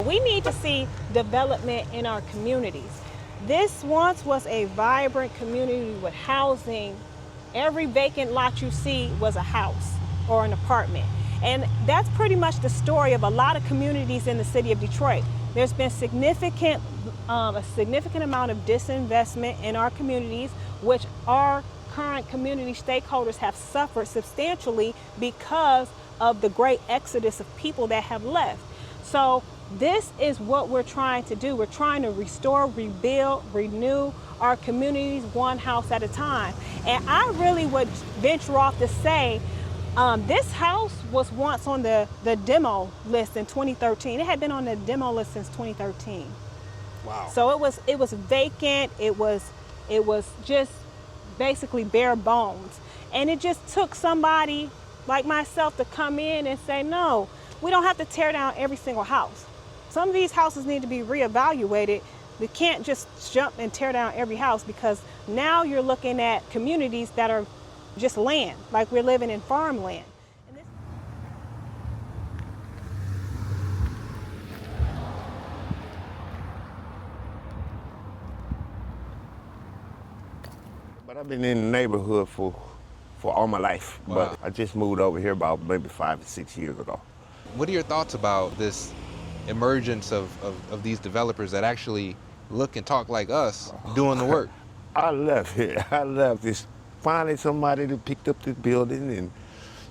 We need to see development in our communities. This once was a vibrant community with housing. Every vacant lot you see was a house or an apartment. And that's pretty much the story of a lot of communities in the city of Detroit. There's been a significant amount of disinvestment in our communities, which our current community stakeholders have suffered substantially because of the great exodus of people that have left. So this is what we're trying to do. We're trying to restore, rebuild, renew our communities one house at a time. And I really would venture off to say this house was once on the demo list in 2013. It had been on the demo list since 2013. Wow. So it was vacant. It was just basically bare bones. And it just took somebody like myself to come in and say, no, we don't have to tear down every single house. Some of these houses need to be reevaluated. We can't just jump and tear down every house, because now you're looking at communities that are just land, like we're living in farmland. But I've been in the neighborhood for all my life. Wow. But I just moved over here about maybe 5 or 6 years ago. What are your thoughts about this emergence of these developers that actually look and talk like us doing the work? I love it. I love this. Finding somebody that picked up this building, and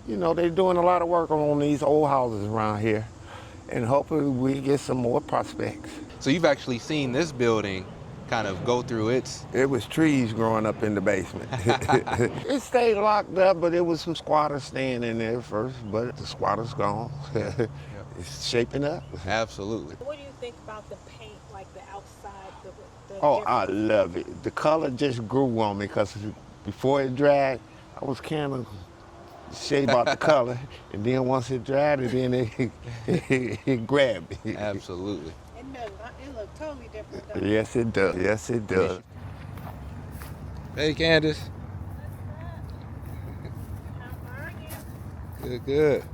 you know, they're doing a lot of work on these old houses around here, and hopefully we get some more prospects. So you've actually seen this building kind of go through its... It was trees growing up in the basement. It stayed locked up, but it was some squatters staying in there first, but the squatters gone. Yep. It's shaping up. Absolutely. What do you think about the paint, like the outside? Oh, I love it. The color just grew on me, because before it dried, I was kind of shady about the color, and then once it dried, then it grabbed me. Absolutely. It looks totally different, though. Yes, it does. Yes, it does. Hey, Candus. How are you? Good, good.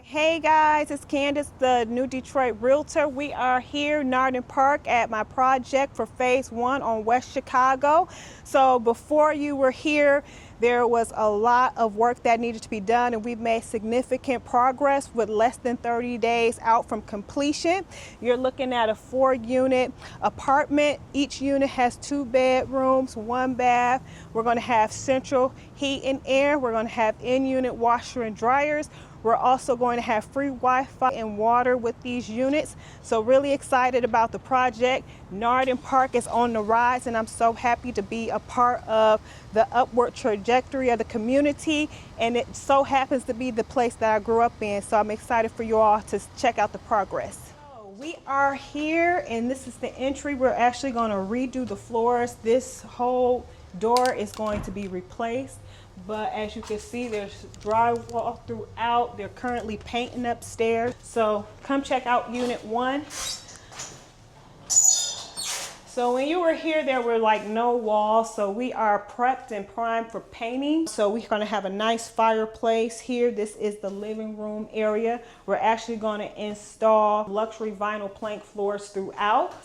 Hey guys, it's Candus, the new Detroit realtor. We are here in Nardin Park at my project for phase 1 on West Chicago. So before you were here, there was a lot of work that needed to be done, and we've made significant progress with less than 30 days out from completion. You're looking at a 4-unit apartment. Each unit has 2 bedrooms, 1 bath. We're going to have central heat and air. We're going to have in-unit washer and dryers. We're also going to have free Wi-Fi and water with these units. So really excited about the project. Nardan Park is on the rise, and I'm so happy to be a part of the upward trajectory of the community. And it so happens to be the place that I grew up in. So I'm excited for you all to check out the progress. We are here, and this is the entry. We're actually going to redo the floors. This whole door is going to be replaced. But as you can see, there's drywall throughout. They're currently painting upstairs. So come check out unit 1. So when you were here, there were like no walls. So we are prepped and primed for painting. So we're gonna have a nice fireplace here. This is the living room area. We're actually gonna install luxury vinyl plank floors throughout.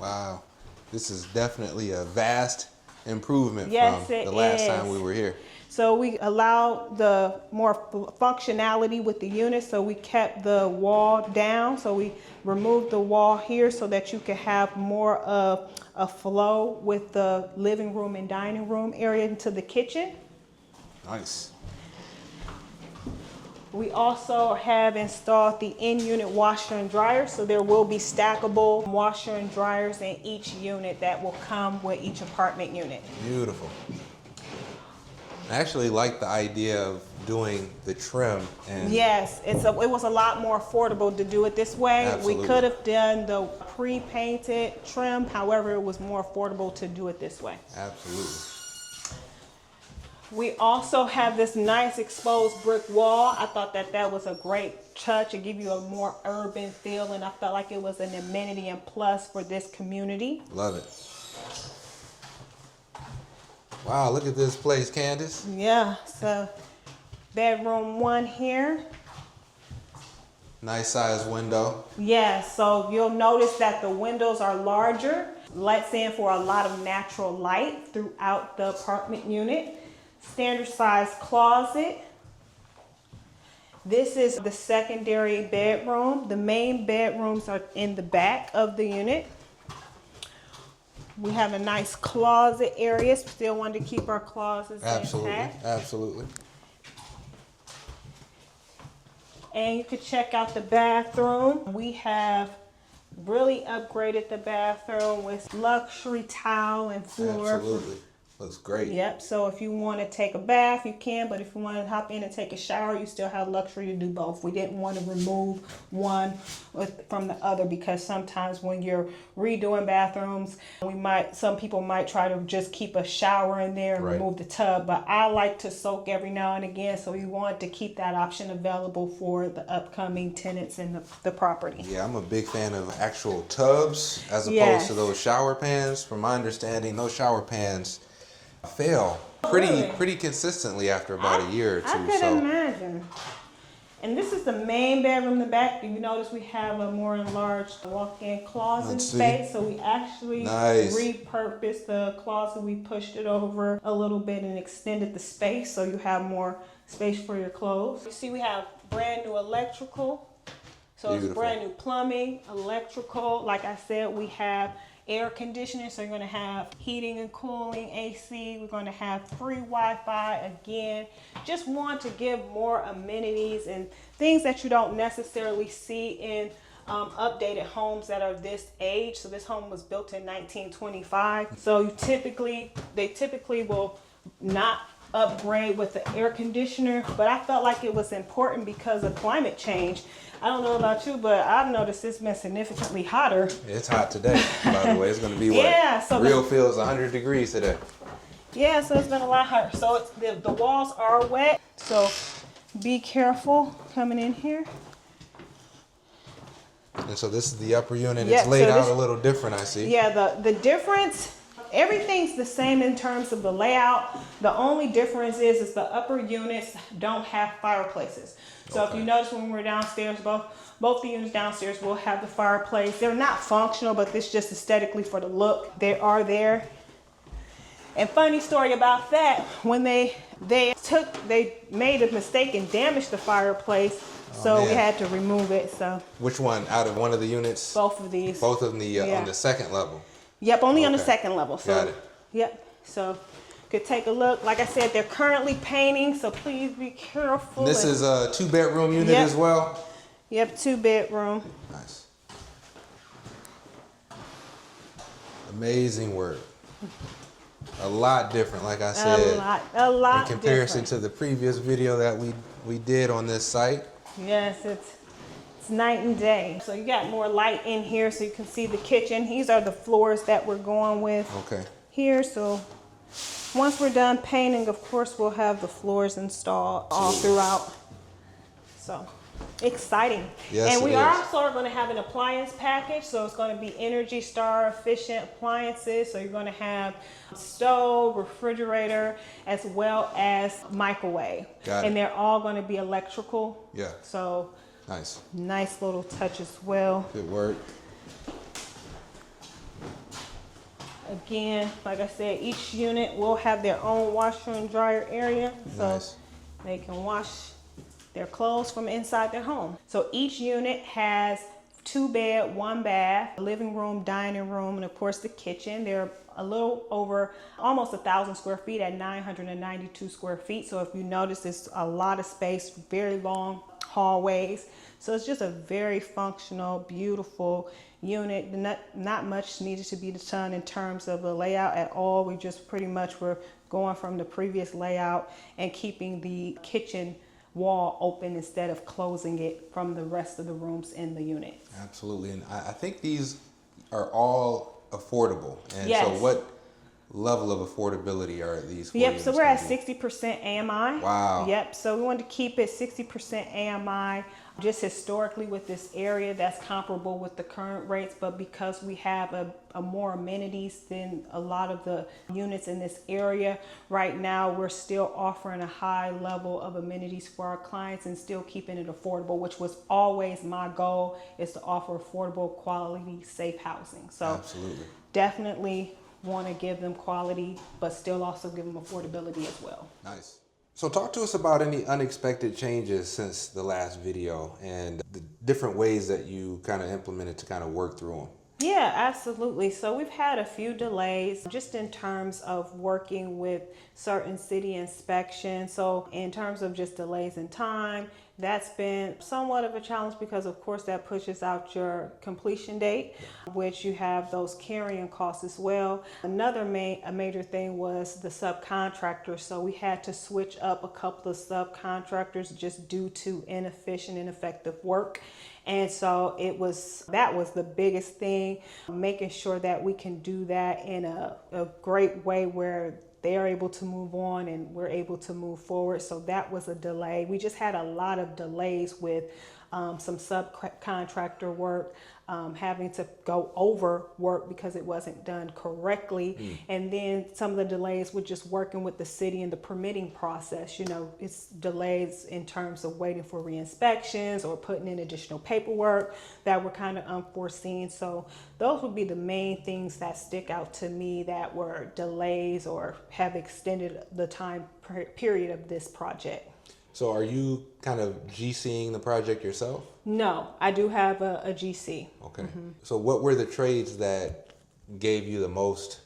Wow, this is definitely a vast improvement Yes, from the last time we were here. So we allowed the more functionality with the unit, so we kept the wall down. So we removed the wall here so that you can have more of a flow with the living room and dining room area into the kitchen. Nice. We also have installed the in-unit washer and dryer, so there will be stackable washer and dryers in each unit that will come with each apartment unit. Beautiful. I actually like the idea of doing the trim. And yes, it was a lot more affordable to do it this way. Absolutely. We could have done the pre-painted trim, however, it was more affordable to do it this way. Absolutely. We also have this nice exposed brick wall. I thought that was a great touch. It give you a more urban feel, and I felt like it was an amenity and plus for this community. Love it. Wow, look at this place, Candus. Yeah, so bedroom 1 here. Nice size window. Yeah, so you'll notice that the windows are larger, lets in for a lot of natural light throughout the apartment unit. Standard size closet. This is the secondary bedroom. The main bedrooms are in the back of the unit. We have a nice closet area. Still wanted to keep our closets intact. Absolutely. And you could check out the bathroom. We have really upgraded the bathroom with luxury tile and floor. Absolutely. Looks great. Yep, so if you want to take a bath, you can, but if you want to hop in and take a shower, you still have luxury to do both. We didn't want to remove one from the other because sometimes when you're redoing bathrooms, some people might try to just keep a shower in there and remove the tub, but I like to soak every now and again, so we want to keep that option available for the upcoming tenants in the property. Yeah, I'm a big fan of actual tubs as opposed to those shower pans. From my understanding, those shower pans fail pretty consistently after about a year or two. I could imagine. And this is the main bedroom in the back. You notice we have a more enlarged walk-in closet space. So we actually repurposed the closet. We pushed it over a little bit and extended the space so you have more space for your clothes. You see we have brand new electrical. So it's brand new plumbing, electrical. Like I said, we have air conditioning, so you're going to have heating and cooling, AC. We're going to have free Wi-Fi. Again, just want to give more amenities and things that you don't necessarily see in updated homes that are this age. So this home was built in 1925. So they typically will not upgrade with the air conditioner, but I felt like it was important because of climate change. I don't know about you, but I've noticed it's been significantly hotter. It's hot today, by the way. It's going to be real feels 100 degrees today. Yeah, so it's been a lot hotter. So the walls are wet, so be careful coming in here. And so this is the upper unit. It's laid out a little different, I see. Yeah, the difference, everything's the same in terms of the layout. The only difference is the upper units don't have fireplaces. So if you notice when we're downstairs, both the units downstairs will have the fireplace. They're not functional, but this just aesthetically for the look. They are there. And funny story about that, when they made a mistake and damaged the fireplace, so we had to remove it. So which one out of one of the units? Both of these. Both of them on the second level. Yep, only on the second level. So, got it. Yep. So could take a look. Like I said, they're currently painting, so please be careful. This is a 2-bedroom unit as well? Yep, 2-bedroom. Nice. Amazing work. A lot different, like I said. A lot in comparison to the previous video that we did on this site. Yes, it's night and day. So you got more light in here so you can see the kitchen. These are the floors that we're going with here. So once we're done painting, of course, we'll have the floors installed all throughout. So exciting. Yes, and we are also going to have an appliance package. So it's going to be Energy Star efficient appliances. So you're going to have stove, refrigerator, as well as microwave. And they're all going to be electrical. Yeah. So nice little touch as well. Good work. Again, like I said, each unit will have their own washer and dryer area, so they can wash their clothes from inside their home. So each unit has 2 bed, 1 bath, a living room, dining room, and of course the kitchen. They're a little over almost 1,000 square feet at 992 square feet. So if you notice, it's a lot of space, very long hallways. So it's just a very functional, beautiful unit. Not much needed to be done in terms of the layout at all. We just pretty much were going from the previous layout and keeping the kitchen wall open instead of closing it from the rest of the rooms in the unit. Absolutely. And I think these are all affordable. And so what level of affordability are these for? Yep, so we're at 60% AMI. Wow. Yep, so we wanted to keep it 60% AMI. just historically with this area that's comparable with the current rates, but because we have a more amenities than a lot of the units in this area right now, we're still offering a high level of amenities for our clients and still keeping it affordable, which was always my goal, is to offer affordable, quality, safe housing. So Absolutely. definitely want to give them quality, but still also give them affordability as well. Nice. So talk to us about any unexpected changes since the last video and the different ways that you kind of implemented to kind of work through them. Yeah, absolutely. So we've had a few delays just in terms of working with certain city inspections. So in terms of just delays in time, that's been somewhat of a challenge because of course that pushes out your completion date, which you have those carrying costs as well. Another major thing was the subcontractors. So we had to switch up a couple of subcontractors just due to inefficient, ineffective work. And so that was the biggest thing, making sure that we can do that in a great way where they are able to move on and we're able to move forward. So that was a delay. We just had a lot of delays with some subcontractor work, having to go over work because it wasn't done correctly. And then some of the delays with just working with the city and the permitting process. You know, it's delays in terms of waiting for re-inspections or putting in additional paperwork that were kind of unforeseen. So those would be the main things that stick out to me that were delays or have extended the time period of this project. So are you kind of GCing the project yourself? No, I do have a GC. Okay. So what were the trades that gave you the most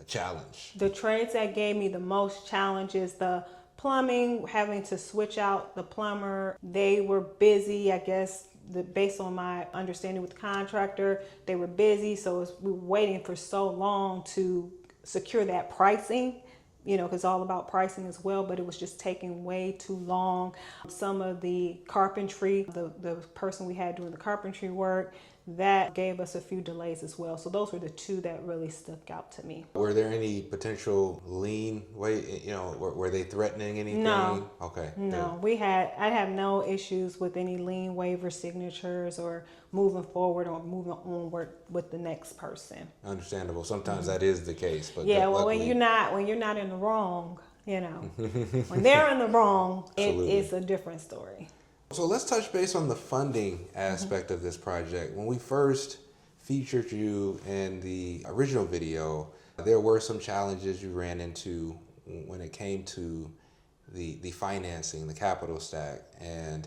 challenge? The trades that gave me the most challenge is the plumbing, having to switch out the plumber. They were busy, I guess, based on my understanding with the contractor, they were busy. So we were waiting for so long to secure that pricing, you know, because it's all about pricing as well, but it was just taking way too long. Some of the carpentry, the person we had doing the carpentry work, that gave us a few delays as well. So those were the two that really stuck out to me. Were there any potential lien were they threatening anything? No. Okay. No, I have no issues with any lien waiver signatures or moving forward or moving onward with the next person. Understandable. Sometimes that is the case, but yeah, well, luckily, when you're not in the wrong, you know, when they're in the wrong, Absolutely. it's a different story. So let's touch base on the funding aspect of this project. When we first featured you in the original video, there were some challenges you ran into when it came to the financing, the capital stack, and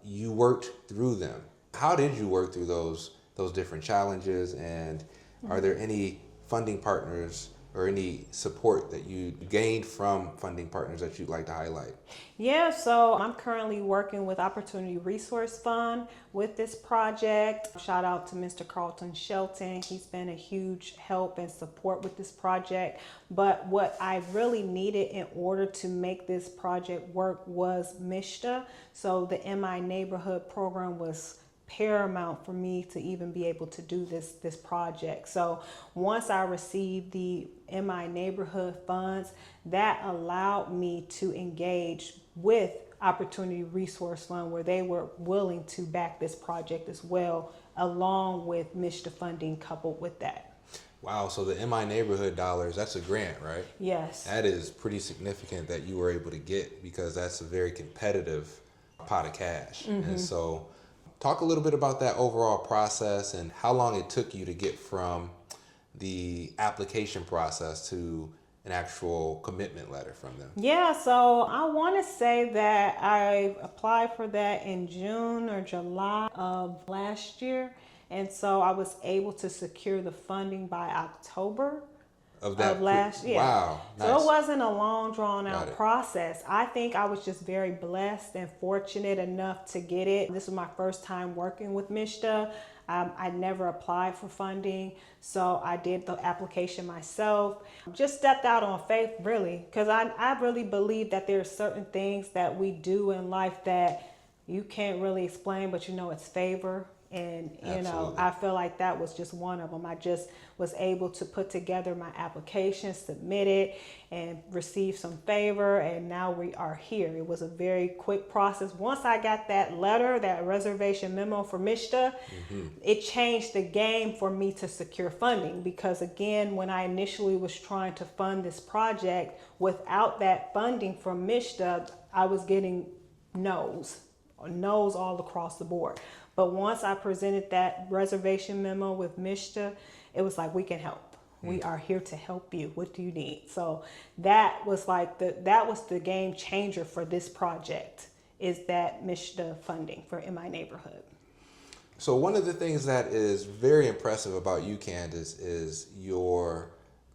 you worked through them. How did you work through those different challenges, and are there any funding partners or any support that you gained from funding partners that you'd like to highlight? Yeah, so I'm currently working with Opportunity Resource Fund with this project. Shout out to Mr. Carlton Shelton. He's been a huge help and support with this project. But what I really needed in order to make this project work was MISHDA. So the In My Neighborhood program was paramount for me to even be able to do this project. So once I received the In My Neighborhood funds, that allowed me to engage with Opportunity Resource Fund, where they were willing to back this project as well, along with MISHDA funding coupled with that. Wow, so the In My Neighborhood dollars, that's a grant, right? Yes. That is pretty significant that you were able to get, because that's a very competitive pot of cash. And so talk a little bit about that overall process and how long it took you to get from the application process to an actual commitment letter from them. Yeah, so I want to say that I applied for that in June or July of last year. And so I was able to secure the funding by October of last year. Wow. So Nice. it wasn't a long drawn Got out it. process. I think I was just very blessed and fortunate enough to get it. This was my first time working with MISHDA. I never applied for funding, so I did the application myself. Just stepped out on faith, really, because I really believe that there are certain things that we do in life that you can't really explain, but you know it's favor. And, Absolutely. I feel like that was just one of them. I just was able to put together my application, submit it, and receive some favor. And now we are here. It was a very quick process. Once I got that letter, that reservation memo from MISTA, it changed the game for me to secure funding. Because again, when I initially was trying to fund this project, without that funding from MISTA, I was getting no's all across the board. But once I presented that reservation memo with MISTA, it was like, we can help. We are here to help you. What do you need? So that was like that was the game changer for this project, is that MISTA funding for in my neighborhood. So one of the things that is very impressive about you, Candus, is your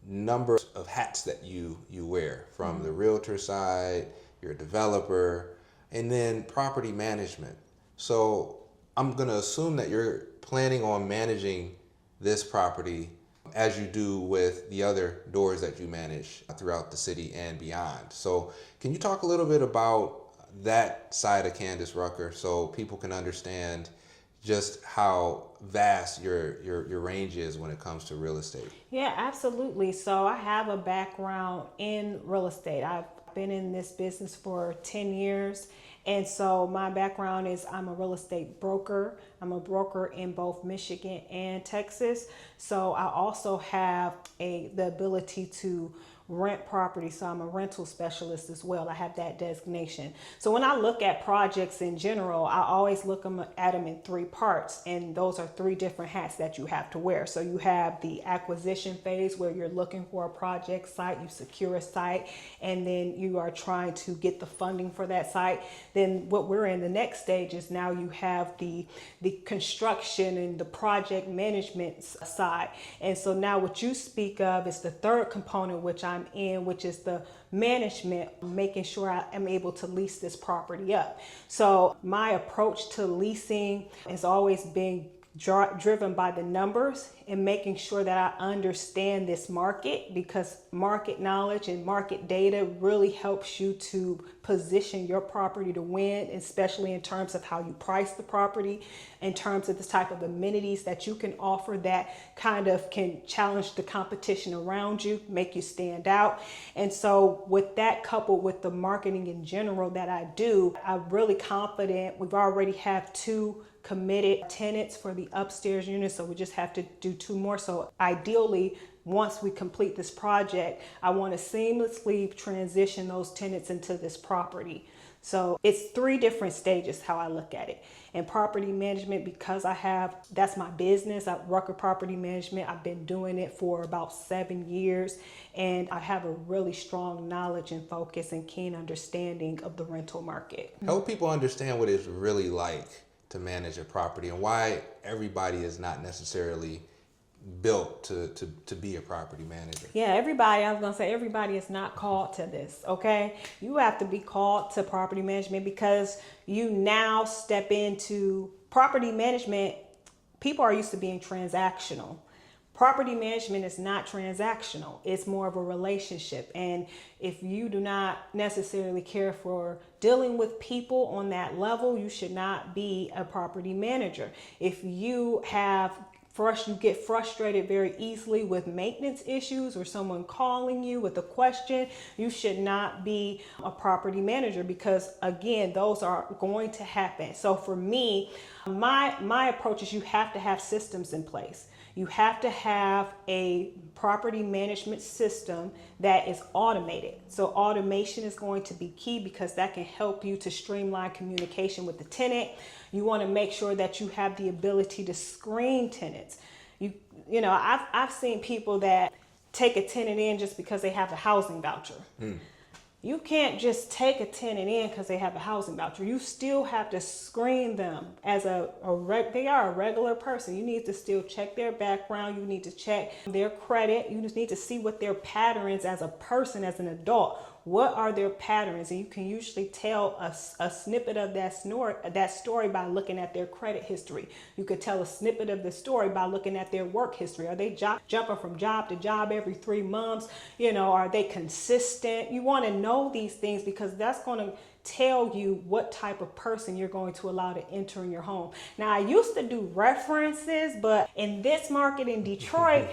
number of hats that you wear, from the realtor side, you're a developer, and then property management. So I'm going to assume that you're planning on managing this property as you do with the other doors that you manage throughout the city and beyond. So can you talk a little bit about that side of Candus Rucker so people can understand just how vast your range is when it comes to real estate? Yeah, absolutely. So I have a background in real estate. I've been in this business for 10 years. And so my background is I'm a real estate broker. I'm a broker in both Michigan and Texas. So I also have the ability to rent property. So I'm a rental specialist as well. I have that designation. So when I look at projects in general, I always look at them in three parts. And those are three different hats that you have to wear. So you have the acquisition phase, where you're looking for a project site, you secure a site, and then you are trying to get the funding for that site. Then what we're in the next stage is now you have the construction and the project management side. And so now what you speak of is the third component, which I'm in, which is the management, making sure I am able to lease this property up. So my approach to leasing has always been driven by the numbers and making sure that I understand this market, because market knowledge and market data really helps you to position your property to win, especially in terms of how you price the property, in terms of the type of amenities that you can offer that kind of can challenge the competition around you, make you stand out. And so with that, coupled with the marketing in general that I do, I'm really confident. We've already have 2 committed tenants for the upstairs unit, so we just have to do 2 more. So ideally, once we complete this project, I want to seamlessly transition those tenants into this property. So it's 3 different stages how I look at it. And property management, because that's my business, Rucker Property Management. I've been doing it for about 7 years, and I have a really strong knowledge and focus and keen understanding of the rental market. Help people understand what it's really like to manage a property and why everybody is not necessarily built to be a property manager. Yeah, everybody is not called to this, okay? You have to be called to property management because you now step into property management. People are used to being transactional. Property management is not transactional. It's more of a relationship. And if you do not necessarily care for dealing with people on that level, you should not be a property manager. If you get frustrated very easily with maintenance issues or someone calling you with a question, you should not be a property manager, because again, those are going to happen. So for me, my approach is you have to have systems in place. You have to have a property management system that is automated. So automation is going to be key, because that can help you to streamline communication with the tenant. You want to make sure that you have the ability to screen tenants. I've seen people that take a tenant in just because they have a housing voucher. You can't just take a tenant in because they have a housing voucher. You still have to screen them as they are a regular person. You need to still check their background. You need to check their credit. You just need to see what their patterns as a person, as an adult. what are their patterns? And you can usually tell a snippet of that story by looking at their credit history. You could tell a snippet of the story by looking at their work history. Are they jumping from job to job every 3 months? You know, are they consistent? You want to know these things because that's going to tell you what type of person you're going to allow to enter in your home. Now, I used to do references, but in this market in Detroit,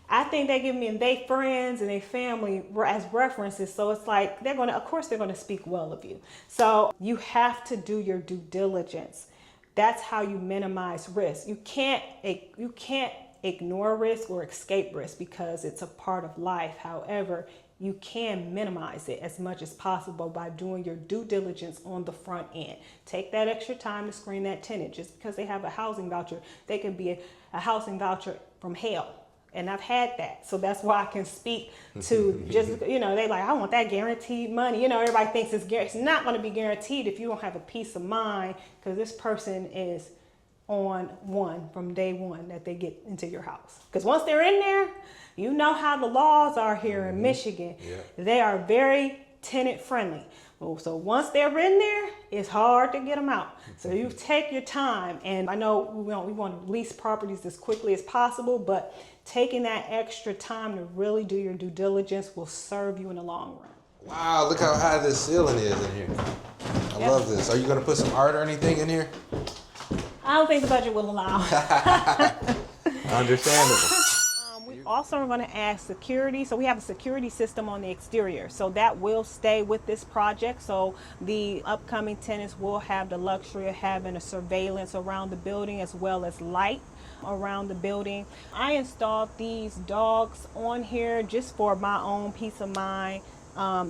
I think they give me and they friends and they family as references. So it's like of course they're gonna speak well of you. So you have to do your due diligence. That's how you minimize risk. You can't ignore risk or escape risk because it's a part of life. However, you can minimize it as much as possible by doing your due diligence on the front end. Take that extra time to screen that tenant. Just because they have a housing voucher, they can be a housing voucher from hell. And I've had that. So that's why I can speak to just, they like, I want that guaranteed money. Everybody thinks it's not going to be guaranteed if you don't have a peace of mind because this person is on one from day one that they get into your house. Because once they're in there, you know how the laws are here in Michigan. Yeah. They are very tenant friendly. So once they're in there, it's hard to get them out. So you take your time. And I know we want to lease properties as quickly as possible, but taking that extra time to really do your due diligence will serve you in the long run. Wow, look how high this ceiling is in here. I love this. Are you going to put some art or anything in here? I don't think the budget will allow. Understandable. We also are going to add security. So we have a security system on the exterior. So that will stay with this project. So the upcoming tenants will have the luxury of having a surveillance around the building as well as light around the building. I installed these dogs on here just for my own peace of mind.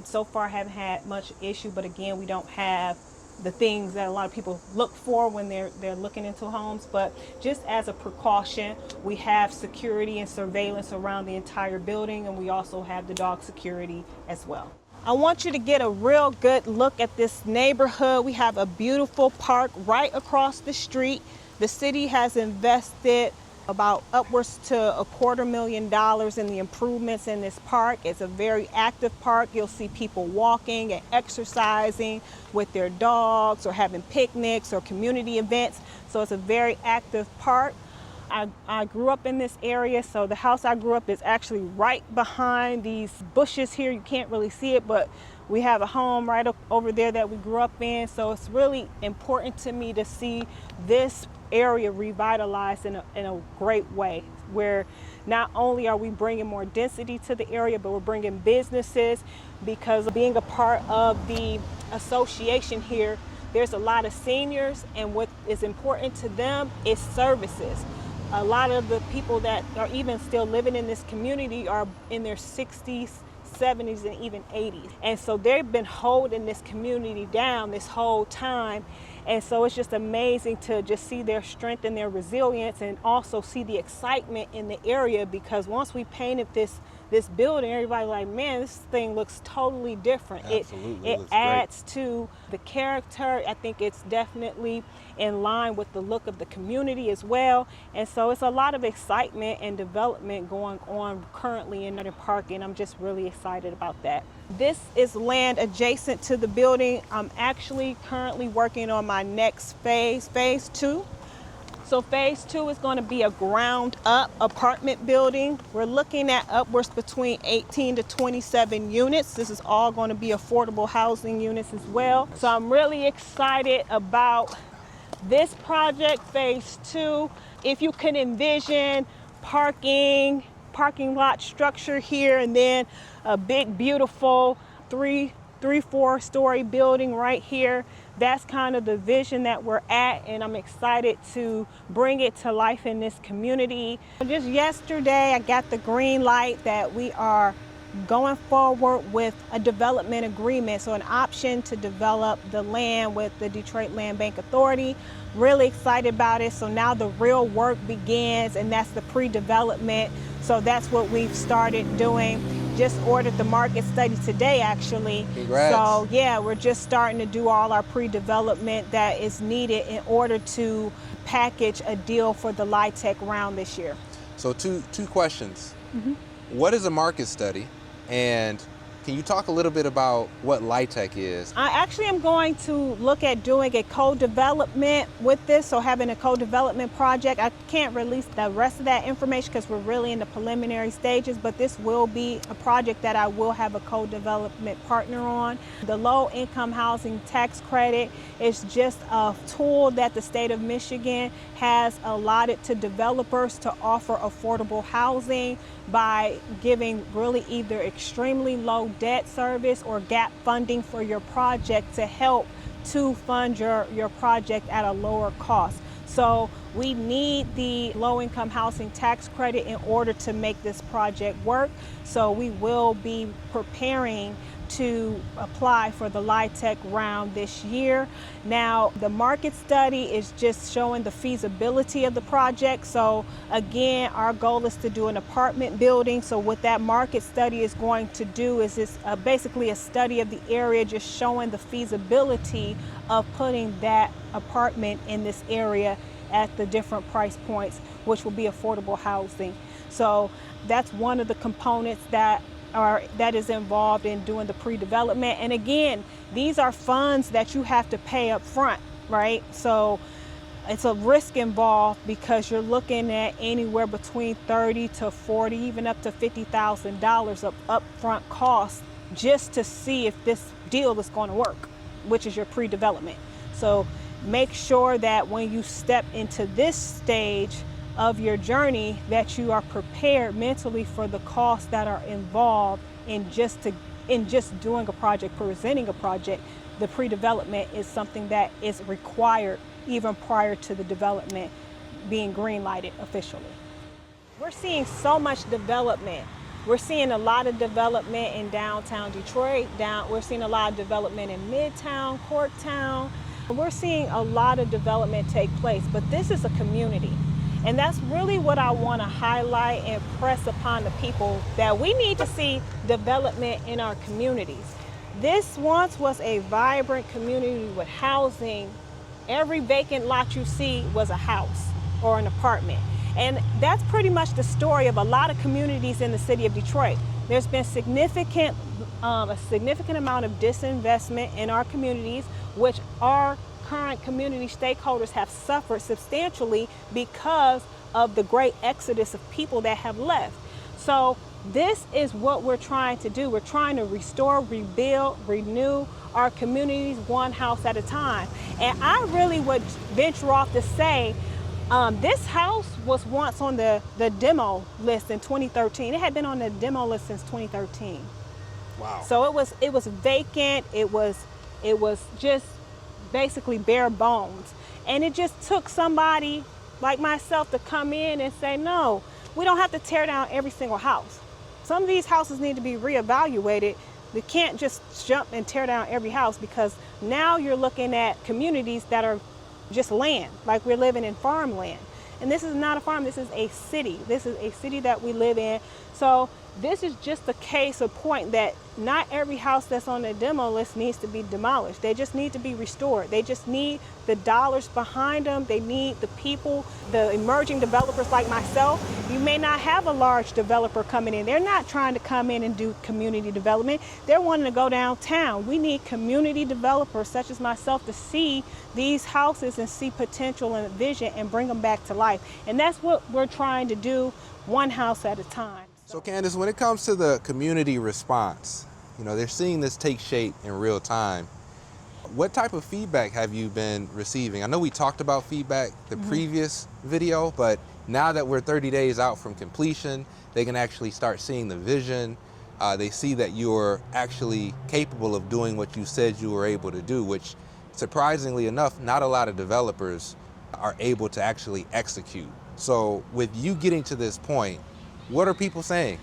So far I haven't had much issue, but again, we don't have the things that a lot of people look for when they're looking into homes. But just as a precaution, we have security and surveillance around the entire building, and we also have the dog security as well. I want you to get a real good look at this neighborhood. We have a beautiful park right across the street. The city has invested about upwards to $250,000 in the improvements in this park. It's a very active park. You'll see people walking and exercising with their dogs or having picnics or community events. So it's a very active park. I grew up in this area, so the house I grew up is actually right behind these bushes here. You can't really see it, but we have a home right up over there that we grew up in. So it's really important to me to see this area revitalized in a great way, where not only are we bringing more density to the area, but we're bringing businesses, because being a part of the association here, there's a lot of seniors, and what is important to them is services. A lot of the people that are even still living in this community are in their 60s, 70s, and even 80s. And so they've been holding this community down this whole time. And so it's just amazing to just see their strength and their resilience, and also see the excitement in the area, because once we painted this building, everybody like, man, this thing looks totally different. Absolutely. It adds to the character. I think it's definitely in line with the look of the community as well. And so it's a lot of excitement and development going on currently in Nardan Park, and I'm just really excited about that. This is land adjacent to the building. I'm actually currently working on my next phase 2. So phase 2 is going to be a ground up apartment building. We're looking at upwards between 18 to 27 units. This is all going to be affordable housing units as well. So I'm really excited about this project, phase 2. If you can envision parking lot structure here, and then a big, beautiful 3-4 story building right here. That's kind of the vision that we're at, and I'm excited to bring it to life in this community. Just yesterday, I got the green light that we are going forward with a development agreement, so an option to develop the land with the Detroit Land Bank Authority. Really excited about it. So now the real work begins, and that's the pre-development. So that's what we've started doing. Just ordered the market study today, actually. Congrats. So yeah, we're just starting to do all our pre-development that is needed in order to package a deal for the LIHTC round this year. So two questions. Mm-hmm. What is a market study, and Can you talk a little bit about what LIHTC is? I actually am going to look at doing a co-development with this, so having a co-development project. I can't release the rest of that information because we're really in the preliminary stages, but this will be a project that I will have a co-development partner on. The low-income housing tax credit is just a tool that the state of Michigan has allotted to developers to offer affordable housing by giving really either extremely low debt service or gap funding for your project to help to fund your project at a lower cost. So we need the low-income housing tax credit in order to make this project work. So we will be preparing to apply for the LIHTC round this year. Now, the market study is just showing the feasibility of the project. So again, our goal is to do an apartment building. So what that market study is going to do is basically a study of the area, just showing the feasibility of putting that apartment in this area at the different price points, which will be affordable housing. So that's one of the components that is involved in doing the pre-development. And again, these are funds that you have to pay up front, right? So it's a risk involved because you're looking at anywhere between 30 to 40, even up to $50,000 of upfront costs just to see if this deal is going to work, which is your pre-development. So make sure that when you step into this stage of your journey that you are prepared mentally for the costs that are involved in just doing a project, presenting a project. The pre-development is something that is required even prior to the development being green-lighted officially. We're seeing so much development. We're seeing a lot of development in downtown Detroit. We're seeing a lot of development in Midtown, Corktown. We're seeing a lot of development take place, but this is a community. And that's really what I want to highlight and press upon the people, that we need to see development in our communities. This once was a vibrant community with housing. Every vacant lot you see was a house or an apartment. And that's pretty much the story of a lot of communities in the city of Detroit. There's been a significant amount of disinvestment in our communities, which our current community stakeholders have suffered substantially because of the great exodus of people that have left. So this is what we're trying to do. We're trying to restore, rebuild, renew our communities one house at a time. And I really would venture off to say this house was once on the demo list in 2013. It had been on the demo list since 2013. Wow. So it was vacant. It was just basically bare bones. And it just took somebody like myself to come in and say, no, we don't have to tear down every single house. Some of these houses need to be reevaluated. We can't just jump and tear down every house, because now you're looking at communities that are just land, like we're living in farmland. And this is not a farm, this is a city. This is a city that we live in. So this is just a case of point that not every house that's on the demo list needs to be demolished. They just need to be restored. They just need the dollars behind them. They need the people, the emerging developers like myself. You may not have a large developer coming in. They're not trying to come in and do community development. They're wanting to go downtown. We need community developers such as myself to see these houses and see potential and vision and bring them back to life. And that's what we're trying to do, one house at a time. So Candus, when it comes to the community response, they're seeing this take shape in real time. What type of feedback have you been receiving? I know we talked about feedback the previous video, but now that we're 30 days out from completion, they can actually start seeing the vision. They see that you're actually capable of doing what you said you were able to do, which surprisingly enough, not a lot of developers are able to actually execute. So with you getting to this point, what are people saying?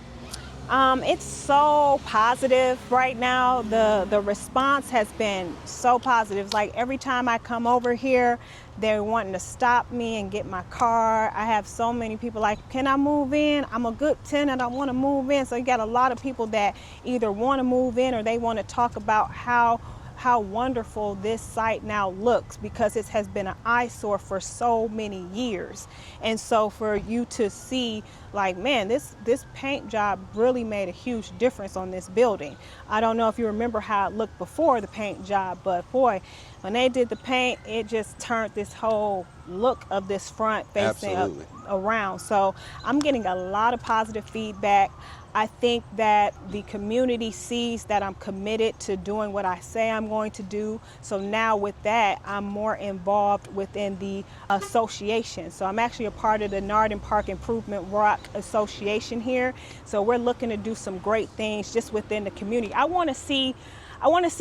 It's so positive right now. The response has been so positive. Like every time I come over here, they're wanting to stop me and get my car. I have so many people like, can I move in? I'm a good tenant, I want to move in. So you got a lot of people that either want to move in or they want to talk about how how wonderful this site now looks, because it has been an eyesore for so many years. And so for you to see, like, man, this paint job really made a huge difference on this building. I don't know if you remember how it looked before the paint job, but boy, when they did the paint, it just turned this whole look of this front facing Absolutely. around. So I'm getting a lot of positive feedback. I think that the community sees that I'm committed to doing what I say I'm going to do. So now with that, I'm more involved within the association. So I'm actually a part of the Nardin Park Improvement Rock Association here. So we're looking to do some great things just within the community. I want to see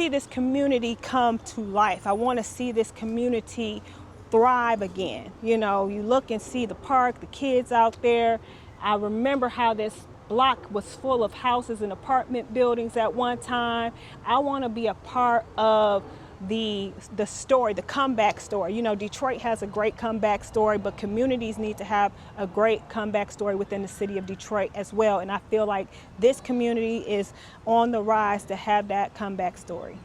this community come to life. I want to see this community thrive again. You know, you look and see the park, the kids out there. I remember how this block was full of houses and apartment buildings at one time. I want to be a part of the story, the comeback story. You know, Detroit has a great comeback story, but communities need to have a great comeback story within the city of Detroit as well. And I feel like this community is on the rise to have that comeback story.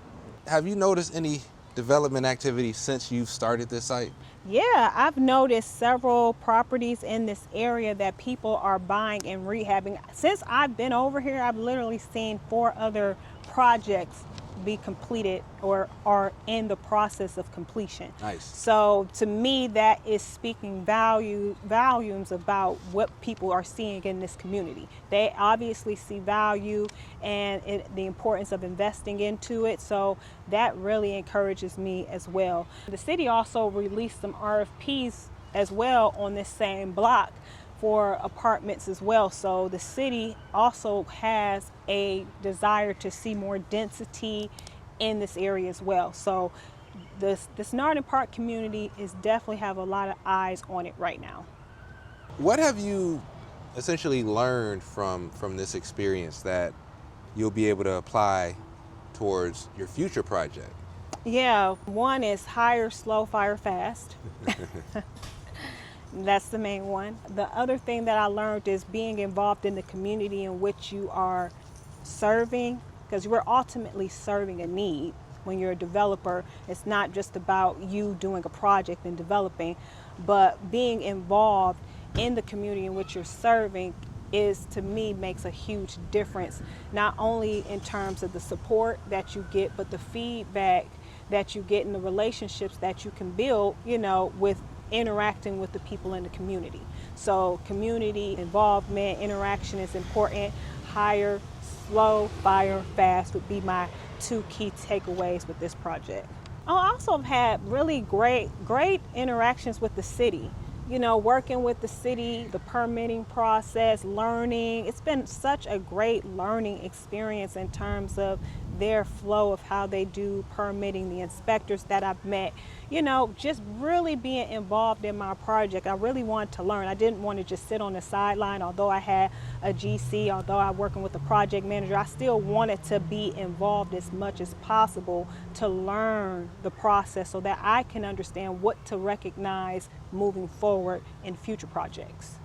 Have you noticed any development activity since you've started this site? Yeah, I've noticed several properties in this area that people are buying and rehabbing. Since I've been over here, I've literally seen 4 other projects be completed or are in the process of completion. Nice. So to me, that is speaking volumes about what people are seeing in this community. They obviously see value and the importance of investing into it. So that really encourages me as well. The city also released some RFPs as well on this same block for apartments as well. So the city also has a desire to see more density in this area as well. So this Nardan Park community is definitely have a lot of eyes on it right now. What have you essentially learned from this experience that you'll be able to apply towards your future project? Yeah, one is hire slow, fire fast. That's the main one. The other thing that I learned is being involved in the community in which you are serving, because we're ultimately serving a need. When you're a developer, it's not just about you doing a project and developing, but being involved in the community in which you're serving is, to me, makes a huge difference, not only in terms of the support that you get, but the feedback that you get and the relationships that you can build, you know, with interacting with the people in the community. So community involvement, interaction is important. Hire slow, fire fast would be my 2 key takeaways with this project. I also have had really great interactions with the city. You know, working with the city, the permitting process, learning. It's been such a great learning experience in terms of their flow of how they do permitting, the inspectors that I've met. You know, just really being involved in my project. I really wanted to learn. I didn't want to just sit on the sideline. Although I had a GC, although I'm working with a project manager, I still wanted to be involved as much as possible to learn the process so that I can understand what to recognize moving forward in future projects.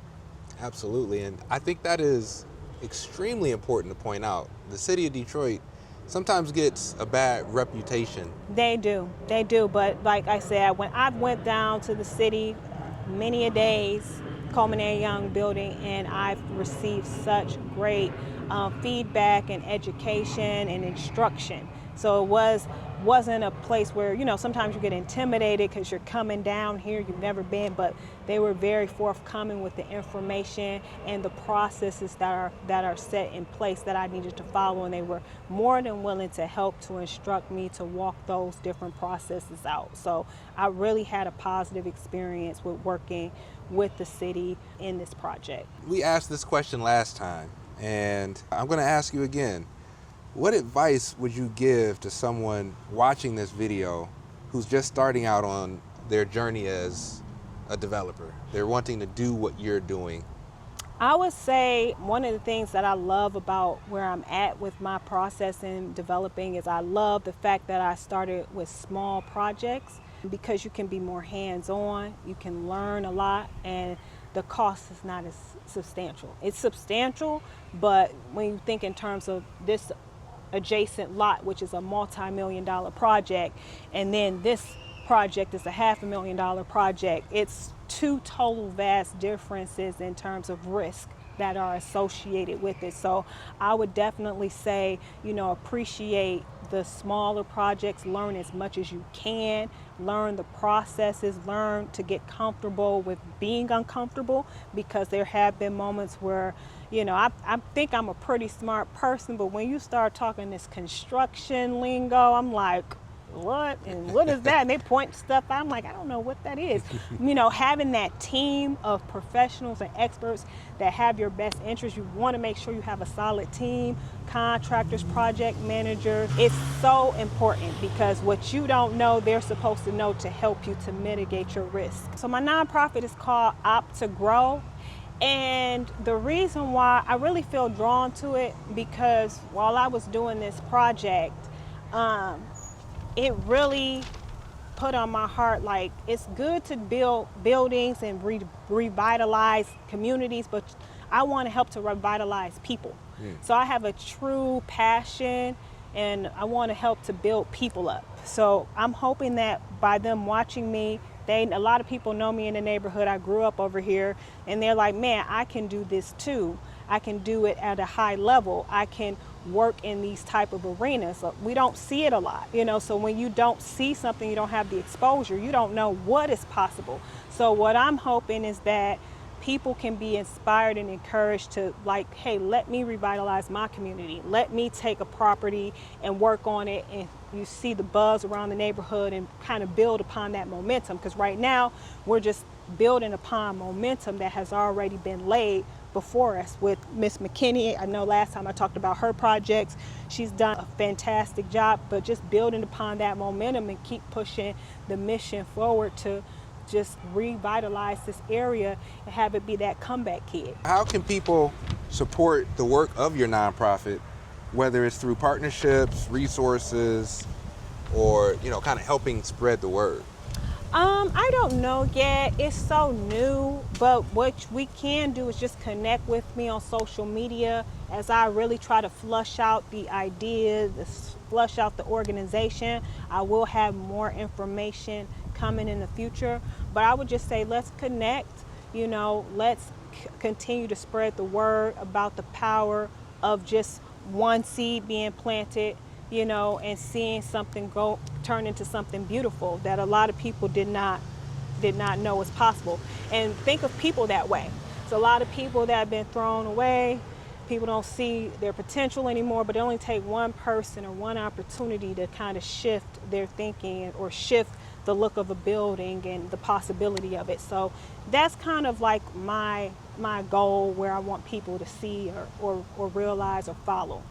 Absolutely, and I think that is extremely important to point out. The city of Detroit sometimes gets a bad reputation. They do, but like I said, when I went down to the city many a days, Culminating Young building, and I've received such great feedback and education and instruction. So it wasn't a place where, you know, sometimes you get intimidated because you're coming down here, you've never been, but they were very forthcoming with the information and the processes that are set in place that I needed to follow, and they were more than willing to help to instruct me to walk those different processes out. So I really had a positive experience with working with the city in this project. We asked this question last time, and I'm going to ask you again. What advice would you give to someone watching this video who's just starting out on their journey as a developer? They're wanting to do what you're doing. I would say one of the things that I love about where I'm at with my process in developing is I love the fact that I started with small projects, because you can be more hands-on, you can learn a lot, and the cost is not as substantial. It's substantial, but when you think in terms of this adjacent lot, which is a multi-million-dollar project, and then this project is a $500,000 project. It's two total vast differences in terms of risk that are associated with it. So I would definitely say, you know, appreciate the smaller projects, learn as much as you can, learn the processes, learn to get comfortable with being uncomfortable, because there have been moments where, you know, I think I'm a pretty smart person, but when you start talking this construction lingo, I'm like, what and what is that? And they point stuff out. I'm like, I don't know what that is. You know, having that team of professionals and experts that have your best interest, you want to make sure you have a solid team, contractors, project managers. It's so important, because what you don't know, they're supposed to know to help you to mitigate your risk. So my nonprofit is called Opt to Grow. And the reason why I really feel drawn to it, because while I was doing this project, it really put on my heart, like, it's good to build buildings and revitalize communities, but I want to help to revitalize people. So I have a true passion, and I want to help to build people up. So I'm hoping that by them watching me, a lot of people know me in the neighborhood. I grew up over here, and they're like, man, I can do this too. I can do it at a high level. I can work in these type of arenas. We don't see it a lot, you know, so when you don't see something, you don't have the exposure, you don't know what is possible. So what I'm hoping is that people can be inspired and encouraged to, like, hey, let me revitalize my community. Let me take a property and work on it, and you see the buzz around the neighborhood and kind of build upon that momentum. Because right now we're just building upon momentum that has already been laid before us with Miss McKinney. I know last time I talked about her projects. She's done a fantastic job, but just building upon that momentum and keep pushing the mission forward to just revitalize this area and have it be that comeback kid. How can people support the work of your nonprofit, whether it's through partnerships, resources, or, you know, kind of helping spread the word? I don't know yet. It's so new, but what we can do is just connect with me on social media as I really try to flush out the idea, flush out the organization. I will have more information coming in the future, but I would just say let's connect, you know, let's continue to spread the word about the power of just one seed being planted, you know, and seeing something turn into something beautiful that a lot of people did not know was possible. And think of people that way. It's a lot of people that have been thrown away. People don't see their potential anymore, but it only takes one person or one opportunity to kind of shift their thinking or shift the look of a building and the possibility of it. So that's kind of like my goal, where I want people to see or realize or follow.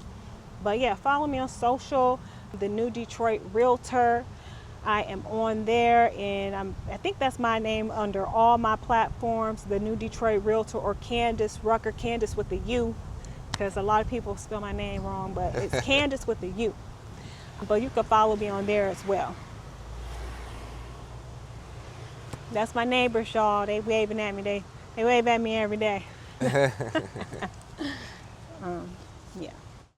But yeah, follow me on social, the New Detroit Realtor. I am on there, and I think that's my name under all my platforms, the New Detroit Realtor, or Candus Rucker, Candus with the U, because a lot of people spell my name wrong, but it's Candus with the U. But you can follow me on there as well. That's my neighbors, y'all. They waving at me. They wave at me every day. Yeah.